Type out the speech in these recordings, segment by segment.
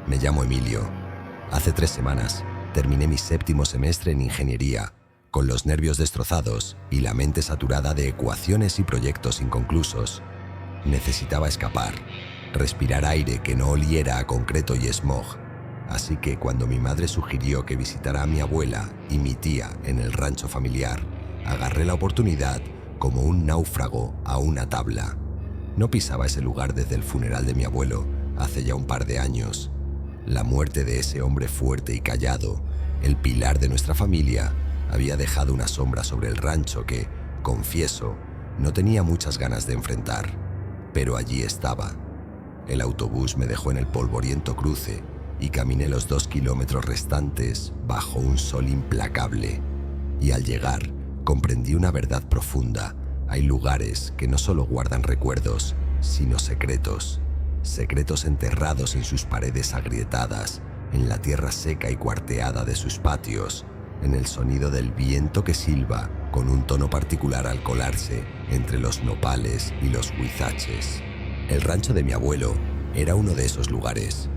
Me llamo Emilio. Hace 3 semanas terminé mi 7º semestre en ingeniería, con los nervios destrozados y la mente saturada de ecuaciones y proyectos inconclusos. Necesitaba escapar, respirar aire que no oliera a concreto y smog. Así que cuando mi madre sugirió que visitara a mi abuela y mi tía en el rancho familiar, agarré la oportunidad como un náufrago a una tabla. No pisaba ese lugar desde el funeral de mi abuelo, hace ya un par de años. La muerte de ese hombre fuerte y callado, el pilar de nuestra familia, había dejado una sombra sobre el rancho que, confieso, no tenía muchas ganas de enfrentar. Pero allí estaba. El autobús me dejó en el polvoriento cruce y caminé los 2 kilómetros restantes bajo un sol implacable. Y al llegar, comprendí una verdad profunda. Hay lugares que no solo guardan recuerdos, sino secretos. Secretos enterrados en sus paredes agrietadas, en la tierra seca y cuarteada de sus patios, en el sonido del viento que silba con un tono particular al colarse entre los nopales y los huizaches. El rancho de mi abuelo era uno de esos lugares.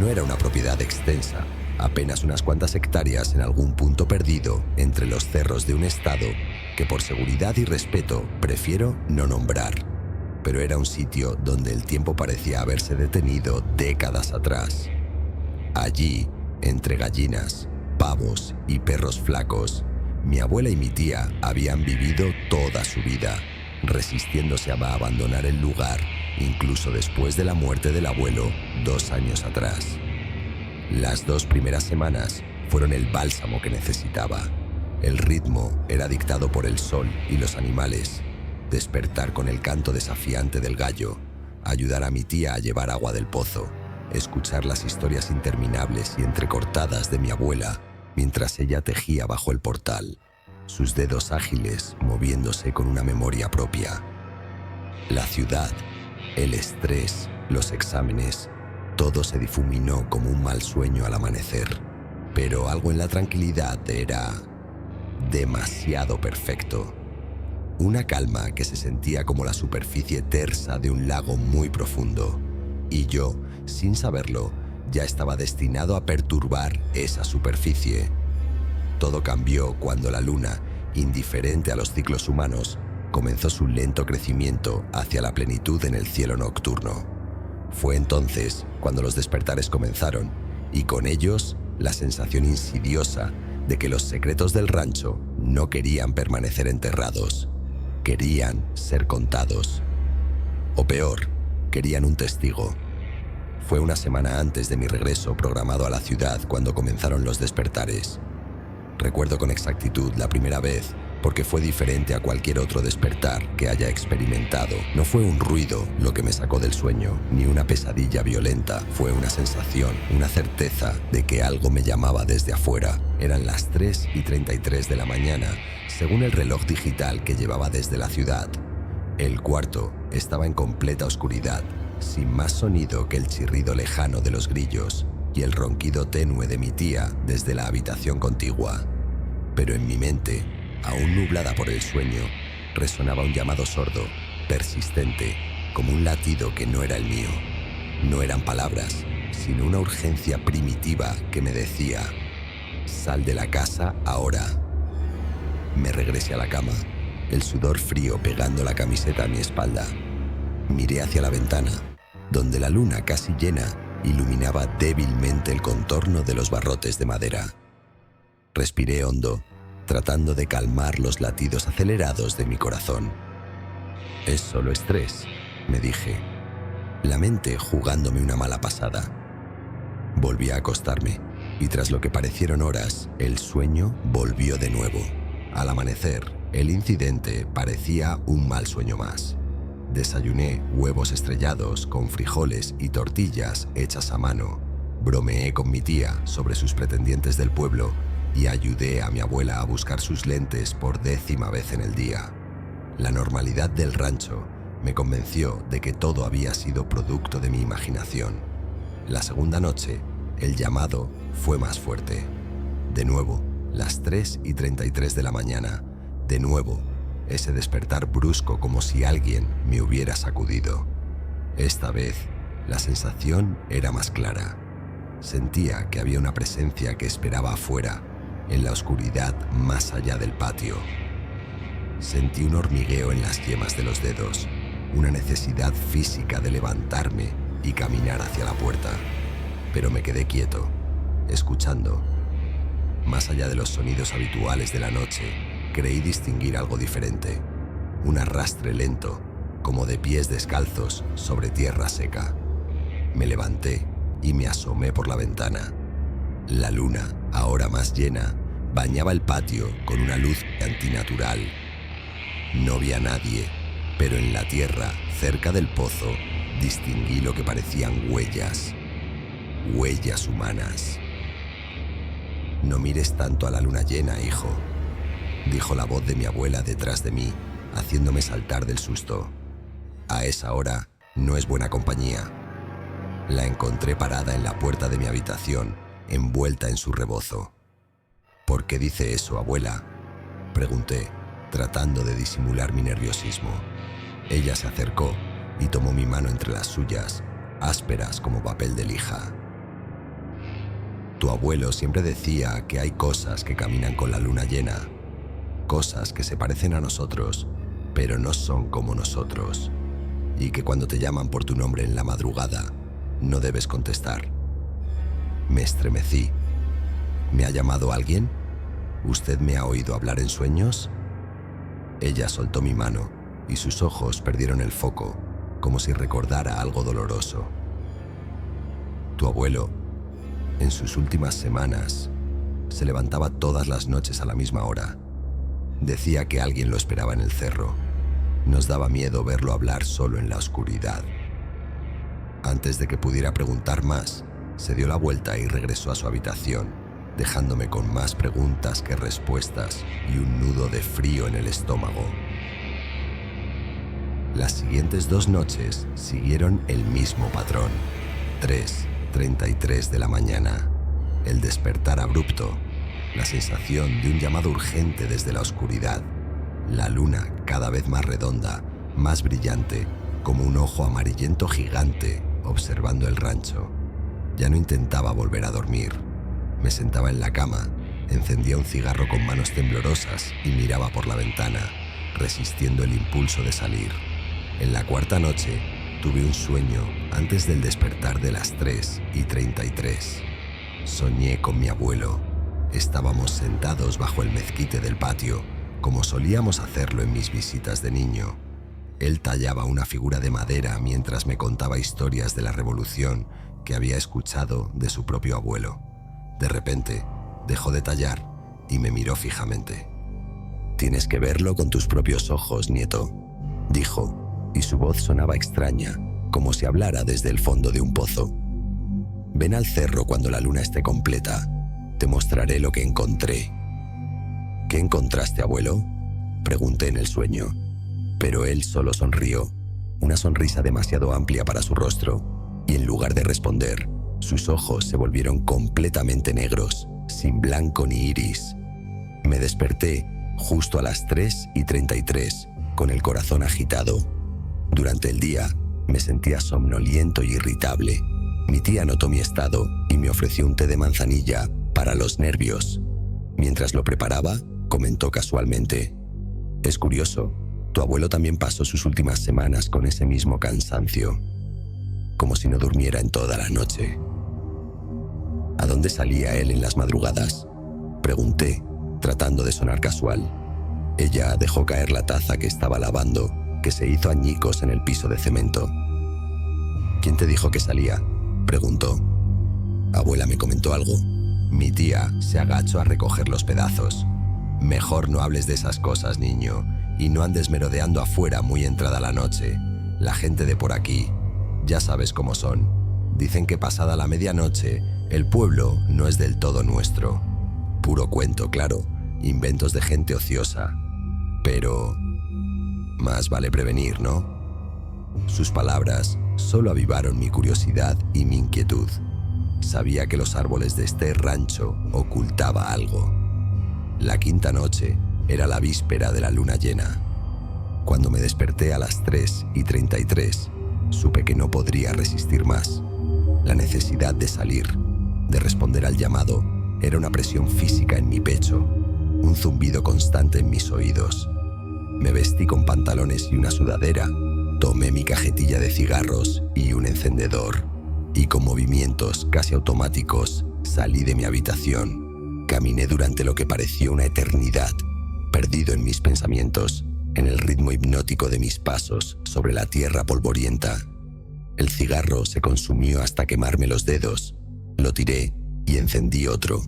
No era una propiedad extensa, apenas unas cuantas hectáreas en algún punto perdido entre los cerros de un estado que por seguridad y respeto prefiero no nombrar. Pero era un sitio donde el tiempo parecía haberse detenido décadas atrás. Allí, entre gallinas, pavos y perros flacos, mi abuela y mi tía habían vivido toda su vida, resistiéndose a abandonar el lugar, incluso después de la muerte del abuelo 2 años atrás. Las 2 primeras semanas fueron el bálsamo que necesitaba. El ritmo era dictado por el sol y los animales. Despertar con el canto desafiante del gallo, ayudar a mi tía a llevar agua del pozo, escuchar las historias interminables y entrecortadas de mi abuela mientras ella tejía bajo el portal, sus dedos ágiles moviéndose con una memoria propia. La ciudad, el estrés, los exámenes, todo se difuminó como un mal sueño al amanecer, pero algo en la tranquilidad era demasiado perfecto. Una calma que se sentía como la superficie tersa de un lago muy profundo, y yo, sin saberlo, ya estaba destinado a perturbar esa superficie. Todo cambió cuando la luna, indiferente a los ciclos humanos, comenzó su lento crecimiento hacia la plenitud en el cielo nocturno. Fue entonces cuando los despertares comenzaron, y con ellos la sensación insidiosa de que los secretos del rancho no querían permanecer enterrados, querían ser contados. O peor, querían un testigo. Fue una semana antes de mi regreso programado a la ciudad cuando comenzaron los despertares. Recuerdo con exactitud la primera vez porque fue diferente a cualquier otro despertar que haya experimentado. No fue un ruido lo que me sacó del sueño, ni una pesadilla violenta. Fue una sensación, una certeza de que algo me llamaba desde afuera. Eran las 3:33 de la mañana, según el reloj digital que llevaba desde la ciudad. El cuarto estaba en completa oscuridad, sin más sonido que el chirrido lejano de los grillos y el ronquido tenue de mi tía desde la habitación contigua. Pero en mi mente, aún nublada por el sueño, resonaba un llamado sordo, persistente, como un latido que no era el mío. No eran palabras, sino una urgencia primitiva que me decía: «Sal de la casa ahora». Me regresé a la cama, el sudor frío pegando la camiseta a mi espalda. Miré hacia la ventana, donde la luna casi llena iluminaba débilmente el contorno de los barrotes de madera. Respiré hondo, tratando de calmar los latidos acelerados de mi corazón. «Es solo estrés», me dije, la mente jugándome una mala pasada. Volví a acostarme, y tras lo que parecieron horas, el sueño volvió de nuevo. Al amanecer, el incidente parecía un mal sueño más. Desayuné huevos estrellados con frijoles y tortillas hechas a mano. Bromeé con mi tía sobre sus pretendientes del pueblo y ayudé a mi abuela a buscar sus lentes por 10ª vez en el día. La normalidad del rancho me convenció de que todo había sido producto de mi imaginación. La segunda noche, el llamado fue más fuerte. De nuevo, las 3:33 de la mañana. De nuevo, ese despertar brusco como si alguien me hubiera sacudido. Esta vez, la sensación era más clara. Sentía que había una presencia que esperaba afuera, en la oscuridad más allá del patio. Sentí un hormigueo en las yemas de los dedos, una necesidad física de levantarme y caminar hacia la puerta, pero me quedé quieto, escuchando. Más allá de los sonidos habituales de la noche, creí distinguir algo diferente, un arrastre lento, como de pies descalzos sobre tierra seca. Me levanté y me asomé por la ventana. La luna, ahora más llena, bañaba el patio con una luz antinatural. No vi a nadie, pero en la tierra, cerca del pozo, distinguí lo que parecían huellas. Huellas humanas. «No mires tanto a la luna llena, hijo», dijo la voz de mi abuela detrás de mí, haciéndome saltar del susto. A esa hora no es buena compañía. La encontré parada en la puerta de mi habitación, envuelta en su rebozo. «¿Por qué dice eso, abuela?», pregunté, tratando de disimular mi nerviosismo. Ella se acercó y tomó mi mano entre las suyas, ásperas como papel de lija. «Tu abuelo siempre decía que hay cosas que caminan con la luna llena, cosas que se parecen a nosotros, pero no son como nosotros, y que cuando te llaman por tu nombre en la madrugada, no debes contestar». Me estremecí. «¿Me ha llamado alguien? ¿Usted me ha oído hablar en sueños?». Ella soltó mi mano y sus ojos perdieron el foco, como si recordara algo doloroso. «Tu abuelo, en sus últimas semanas, se levantaba todas las noches a la misma hora. Decía que alguien lo esperaba en el cerro. Nos daba miedo verlo hablar solo en la oscuridad». Antes de que pudiera preguntar más, se dio la vuelta y regresó a su habitación, dejándome con más preguntas que respuestas y un nudo de frío en el estómago. Las siguientes 2 noches siguieron el mismo patrón. 3:33 de la mañana. El despertar abrupto, la sensación de un llamado urgente desde la oscuridad. La luna cada vez más redonda, más brillante, como un ojo amarillento gigante observando el rancho. Ya no intentaba volver a dormir. Me sentaba en la cama, encendía un cigarro con manos temblorosas y miraba por la ventana, resistiendo el impulso de salir. En la 4ª noche, tuve un sueño antes del despertar de las 3:33. Soñé con mi abuelo. Estábamos sentados bajo el mezquite del patio, como solíamos hacerlo en mis visitas de niño. Él tallaba una figura de madera mientras me contaba historias de la revolución que había escuchado de su propio abuelo. De repente, dejó de tallar y me miró fijamente. «Tienes que verlo con tus propios ojos, nieto», dijo, y su voz sonaba extraña, como si hablara desde el fondo de un pozo. «Ven al cerro cuando la luna esté completa. Te mostraré lo que encontré». «¿Qué encontraste, abuelo?», pregunté en el sueño, pero él solo sonrió, una sonrisa demasiado amplia para su rostro, y en lugar de responder, sus ojos se volvieron completamente negros, sin blanco ni iris. Me desperté justo a las 3:33, con el corazón agitado. Durante el día, me sentía somnoliento y irritable. Mi tía notó mi estado y me ofreció un té de manzanilla para los nervios. Mientras lo preparaba, comentó casualmente: «Es curioso, tu abuelo también pasó sus últimas semanas con ese mismo cansancio, como si no durmiera en toda la noche». «¿A dónde salía él en las madrugadas?», pregunté, tratando de sonar casual. Ella dejó caer la taza que estaba lavando, que se hizo añicos en el piso de cemento. «¿Quién te dijo que salía?», preguntó. «¿Abuela me comentó algo?». Mi tía se agachó a recoger los pedazos. «Mejor no hables de esas cosas, niño, y no andes merodeando afuera muy entrada la noche. La gente de por aquí, ya sabes cómo son. Dicen que pasada la medianoche, el pueblo no es del todo nuestro. Puro cuento, claro, inventos de gente ociosa. Pero más vale prevenir, ¿no?». Sus palabras solo avivaron mi curiosidad y mi inquietud. Sabía que los árboles de este rancho ocultaba algo. La 5ª noche era la víspera de la luna llena. Cuando me desperté a las 3:33, supe que no podría resistir más. La necesidad de salir, de responder al llamado era una presión física en mi pecho, un zumbido constante en mis oídos. Me vestí con pantalones y una sudadera, tomé mi cajetilla de cigarros y un encendedor, y con movimientos casi automáticos salí de mi habitación. Caminé durante lo que pareció una eternidad, perdido en mis pensamientos, en el ritmo hipnótico de mis pasos sobre la tierra polvorienta. El cigarro se consumió hasta quemarme los dedos. Lo tiré y encendí otro.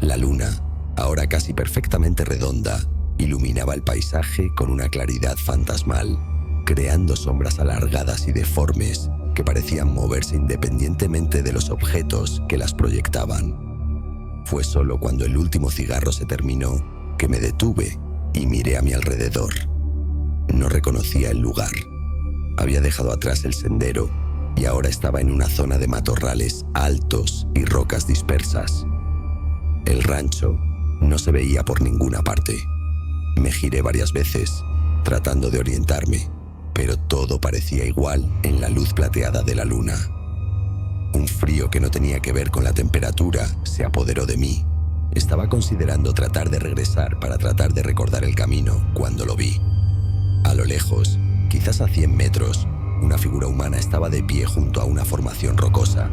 La luna, ahora casi perfectamente redonda, iluminaba el paisaje con una claridad fantasmal, creando sombras alargadas y deformes que parecían moverse independientemente de los objetos que las proyectaban. Fue solo cuando el último cigarro se terminó que me detuve y miré a mi alrededor. No reconocía el lugar. Había dejado atrás el sendero y ahora estaba en una zona de matorrales altos y rocas dispersas. El rancho no se veía por ninguna parte. Me giré varias veces, tratando de orientarme, pero todo parecía igual en la luz plateada de la luna. Un frío que no tenía que ver con la temperatura se apoderó de mí. Estaba considerando tratar de regresar para tratar de recordar el camino cuando lo vi. A lo lejos, quizás a 100 metros, una figura humana estaba de pie junto a una formación rocosa.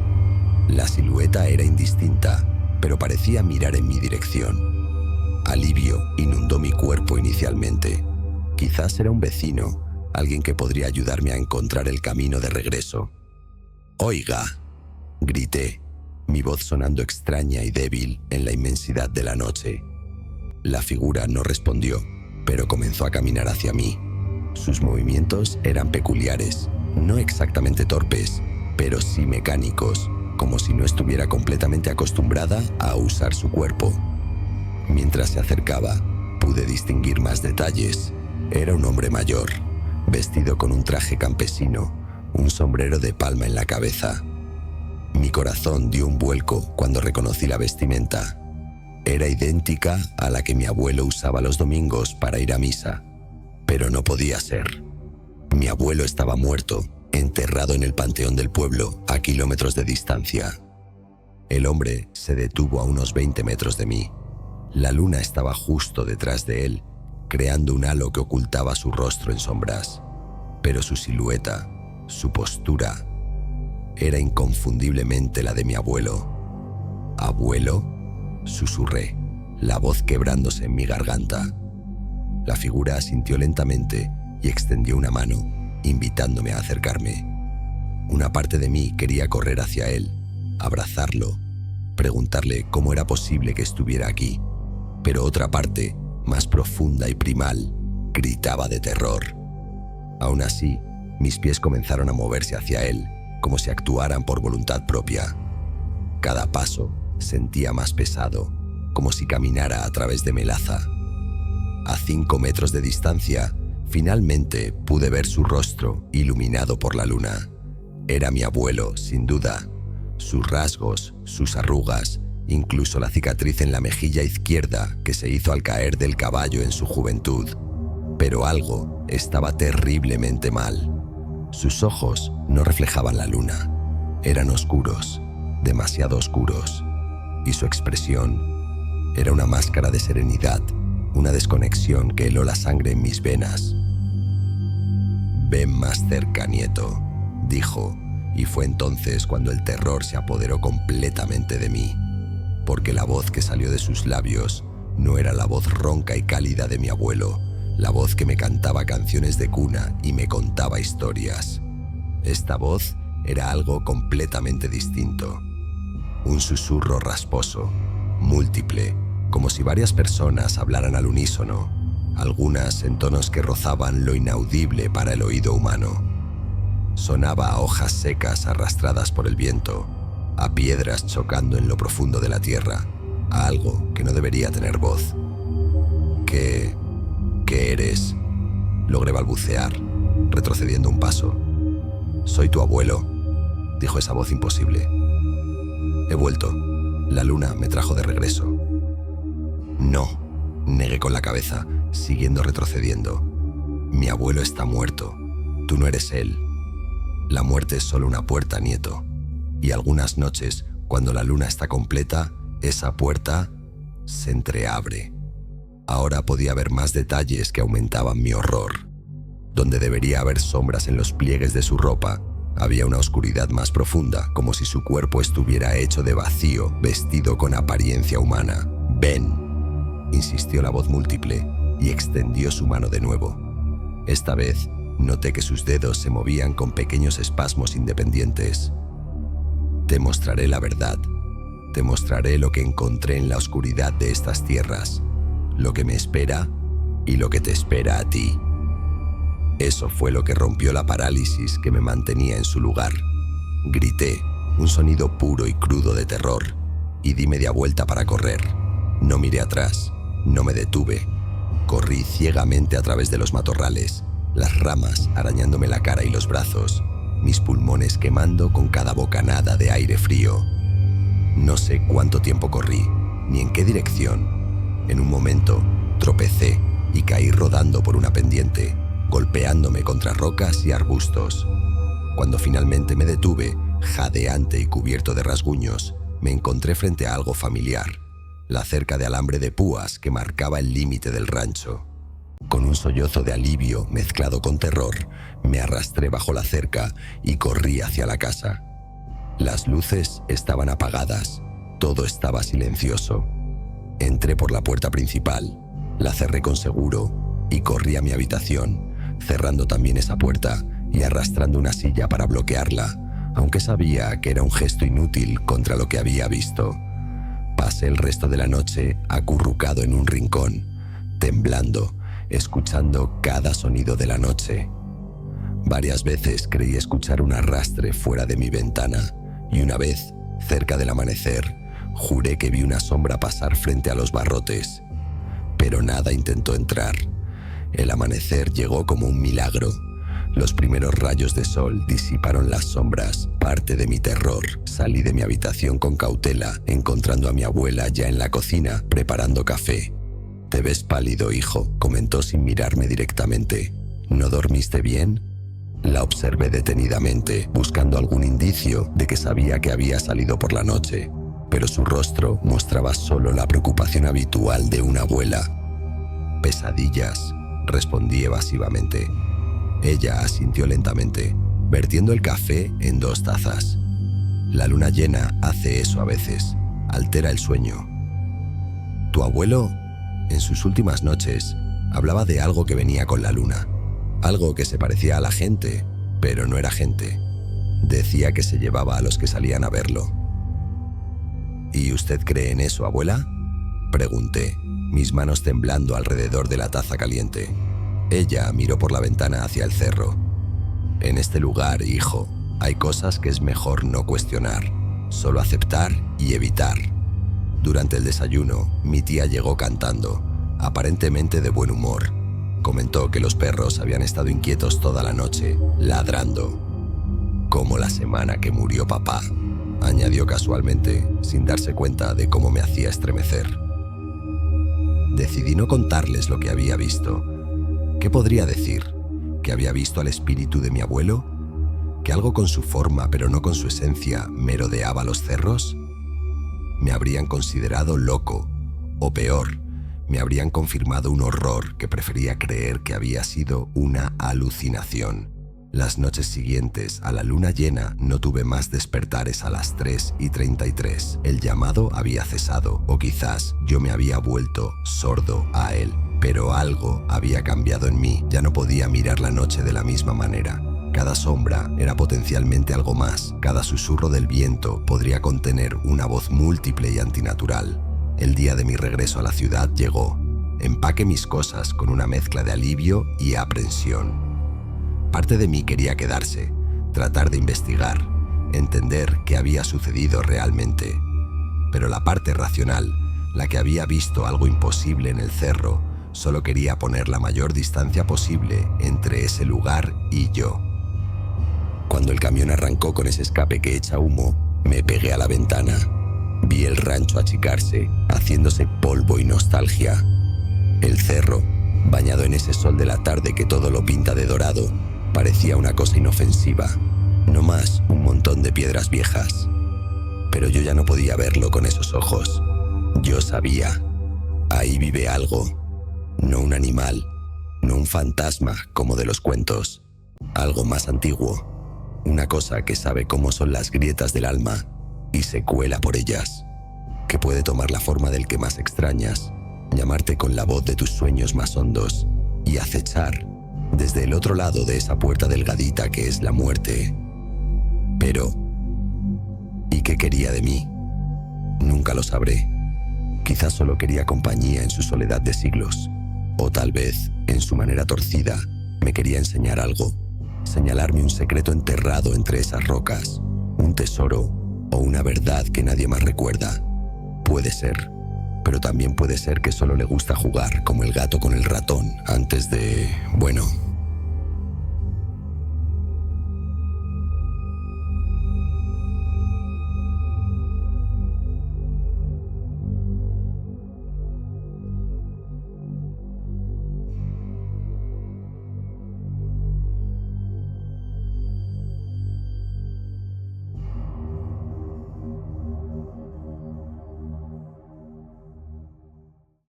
La silueta era indistinta, pero parecía mirar en mi dirección. Alivio inundó mi cuerpo inicialmente. Quizás era un vecino, alguien que podría ayudarme a encontrar el camino de regreso. «Oiga», grité, mi voz sonando extraña y débil en la inmensidad de la noche. La figura no respondió, pero comenzó a caminar hacia mí. Sus movimientos eran peculiares, no exactamente torpes, pero sí mecánicos, como si no estuviera completamente acostumbrada a usar su cuerpo. Mientras se acercaba, pude distinguir más detalles. Era un hombre mayor, vestido con un traje campesino, un sombrero de palma en la cabeza. Mi corazón dio un vuelco cuando reconocí la vestimenta. Era idéntica a la que mi abuelo usaba los domingos para ir a misa, pero no podía ser. Mi abuelo estaba muerto, enterrado en el panteón del pueblo a kilómetros de distancia. El hombre se detuvo a unos 20 metros de mí. La luna estaba justo detrás de él, creando un halo que ocultaba su rostro en sombras. Pero su silueta, su postura, era inconfundiblemente la de mi abuelo. «¿Abuelo?», susurré, la voz quebrándose en mi garganta. La figura asintió lentamente y extendió una mano, invitándome a acercarme. Una parte de mí quería correr hacia él, abrazarlo, preguntarle cómo era posible que estuviera aquí, pero otra parte, más profunda y primal, gritaba de terror. Aún así, mis pies comenzaron a moverse hacia él, como si actuaran por voluntad propia. Cada paso sentía más pesado, como si caminara a través de melaza. A 5 metros de distancia, finalmente pude ver su rostro iluminado por la luna. Era mi abuelo, sin duda. Sus rasgos, sus arrugas, incluso la cicatriz en la mejilla izquierda que se hizo al caer del caballo en su juventud. Pero algo estaba terriblemente mal. Sus ojos no reflejaban la luna. Eran oscuros, demasiado oscuros. Y su expresión era una máscara de serenidad, una desconexión que heló la sangre en mis venas. «Ven más cerca, nieto», dijo, y fue entonces cuando el terror se apoderó completamente de mí, porque la voz que salió de sus labios no era la voz ronca y cálida de mi abuelo, la voz que me cantaba canciones de cuna y me contaba historias. Esta voz era algo completamente distinto. Un susurro rasposo, múltiple, como si varias personas hablaran al unísono, algunas en tonos que rozaban lo inaudible para el oído humano. Sonaba a hojas secas arrastradas por el viento, a piedras chocando en lo profundo de la tierra, a algo que no debería tener voz. ¿Qué eres?, logré balbucear, retrocediendo un paso. «Soy tu abuelo», dijo esa voz imposible. «He vuelto. La luna me trajo de regreso». «No», negué con la cabeza, siguiendo retrocediendo. «Mi abuelo está muerto. Tú no eres él. La muerte es solo una puerta, nieto. Y algunas noches Cuando la luna está completa, esa puerta se entreabre. Ahora podía ver más detalles que aumentaban mi horror. Donde debería haber sombras en los pliegues de su ropa, había una oscuridad más profunda, como si su cuerpo estuviera hecho de vacío, vestido con apariencia humana. «Ven», insistió la voz múltiple, y extendió su mano de nuevo. Esta vez, noté que sus dedos se movían con pequeños espasmos independientes. «Te mostraré la verdad. Te mostraré lo que encontré en la oscuridad de estas tierras, lo que me espera y lo que te espera a ti». Eso fue lo que rompió la parálisis que me mantenía en su lugar. Grité, un sonido puro y crudo de terror, y di media vuelta para correr. No miré atrás, no me detuve. Corrí ciegamente a través de los matorrales, las ramas arañándome la cara y los brazos, mis pulmones quemando con cada bocanada de aire frío. No sé cuánto tiempo corrí, ni en qué dirección. En un momento, tropecé y caí rodando por una pendiente, golpeándome contra rocas y arbustos. Cuando finalmente me detuve, jadeante y cubierto de rasguños, me encontré frente a algo familiar, la cerca de alambre de púas que marcaba el límite del rancho. Con un sollozo de alivio mezclado con terror, me arrastré bajo la cerca y corrí hacia la casa. Las luces estaban apagadas, todo estaba silencioso. Entré por la puerta principal, la cerré con seguro y corrí a mi habitación, cerrando también esa puerta y arrastrando una silla para bloquearla, aunque sabía que era un gesto inútil contra lo que había visto. Pasé el resto de la noche acurrucado en un rincón, temblando, escuchando cada sonido de la noche. Varias veces creí escuchar un arrastre fuera de mi ventana, y una vez, cerca del amanecer, juré que vi una sombra pasar frente a los barrotes. Pero nada intentó entrar. El amanecer llegó como un milagro. Los primeros rayos de sol disiparon las sombras, parte de mi terror. Salí de mi habitación con cautela, encontrando a mi abuela ya en la cocina, preparando café. «Te ves pálido, hijo», comentó sin mirarme directamente. «¿No dormiste bien?». La observé detenidamente, buscando algún indicio de que sabía que había salido por la noche, pero su rostro mostraba solo la preocupación habitual de una abuela. «Pesadillas», respondí evasivamente. Ella asintió lentamente, vertiendo el café en 2 tazas. «La luna llena hace eso a veces, altera el sueño». «Tu abuelo, en sus últimas noches, hablaba de algo que venía con la luna, algo que se parecía a la gente, pero no era gente. Decía que se llevaba a los que salían a verlo». «¿Y usted cree en eso, abuela?», pregunté, mis manos temblando alrededor de la taza caliente. Ella miró por la ventana hacia el cerro. «En este lugar, hijo, hay cosas que es mejor no cuestionar, solo aceptar y evitar». Durante el desayuno, mi tía llegó cantando, aparentemente de buen humor. Comentó que los perros habían estado inquietos toda la noche, ladrando. «Como la semana que murió papá», añadió casualmente, sin darse cuenta de cómo me hacía estremecer. Decidí no contarles lo que había visto. ¿Qué podría decir? ¿Que había visto al espíritu de mi abuelo? ¿Que algo con su forma pero no con su esencia merodeaba los cerros? Me habrían considerado loco, o peor, me habrían confirmado un horror que prefería creer que había sido una alucinación. Las noches siguientes a la luna llena no tuve más despertares a las 3:33. El llamado había cesado, o quizás yo me había vuelto sordo a él. Pero algo había cambiado en mí, ya no podía mirar la noche de la misma manera. Cada sombra era potencialmente algo más, cada susurro del viento podría contener una voz múltiple y antinatural. El día de mi regreso a la ciudad llegó. Empaqué mis cosas con una mezcla de alivio y aprensión. Parte de mí quería quedarse, tratar de investigar, entender qué había sucedido realmente. Pero la parte racional, la que había visto algo imposible en el cerro, solo quería poner la mayor distancia posible entre ese lugar y yo. Cuando el camión arrancó con ese escape que echa humo, me pegué a la ventana. Vi el rancho achicarse, haciéndose polvo y nostalgia. El cerro, bañado en ese sol de la tarde que todo lo pinta de dorado, parecía una cosa inofensiva, no más un montón de piedras viejas. Pero yo ya no podía verlo con esos ojos. Yo sabía, ahí vive algo, no un animal, no un fantasma como de los cuentos, algo más antiguo, una cosa que sabe cómo son las grietas del alma y se cuela por ellas, que puede tomar la forma del que más extrañas, llamarte con la voz de tus sueños más hondos y acechar desde el otro lado de esa puerta delgadita que es la muerte. Pero, ¿y qué quería de mí? Nunca lo sabré. Quizás solo quería compañía en su soledad de siglos, o tal vez, en su manera torcida, me quería enseñar algo, señalarme un secreto enterrado entre esas rocas, un tesoro o una verdad que nadie más recuerda. Puede ser, pero también puede ser que solo le gusta jugar como el gato con el ratón antes de, bueno,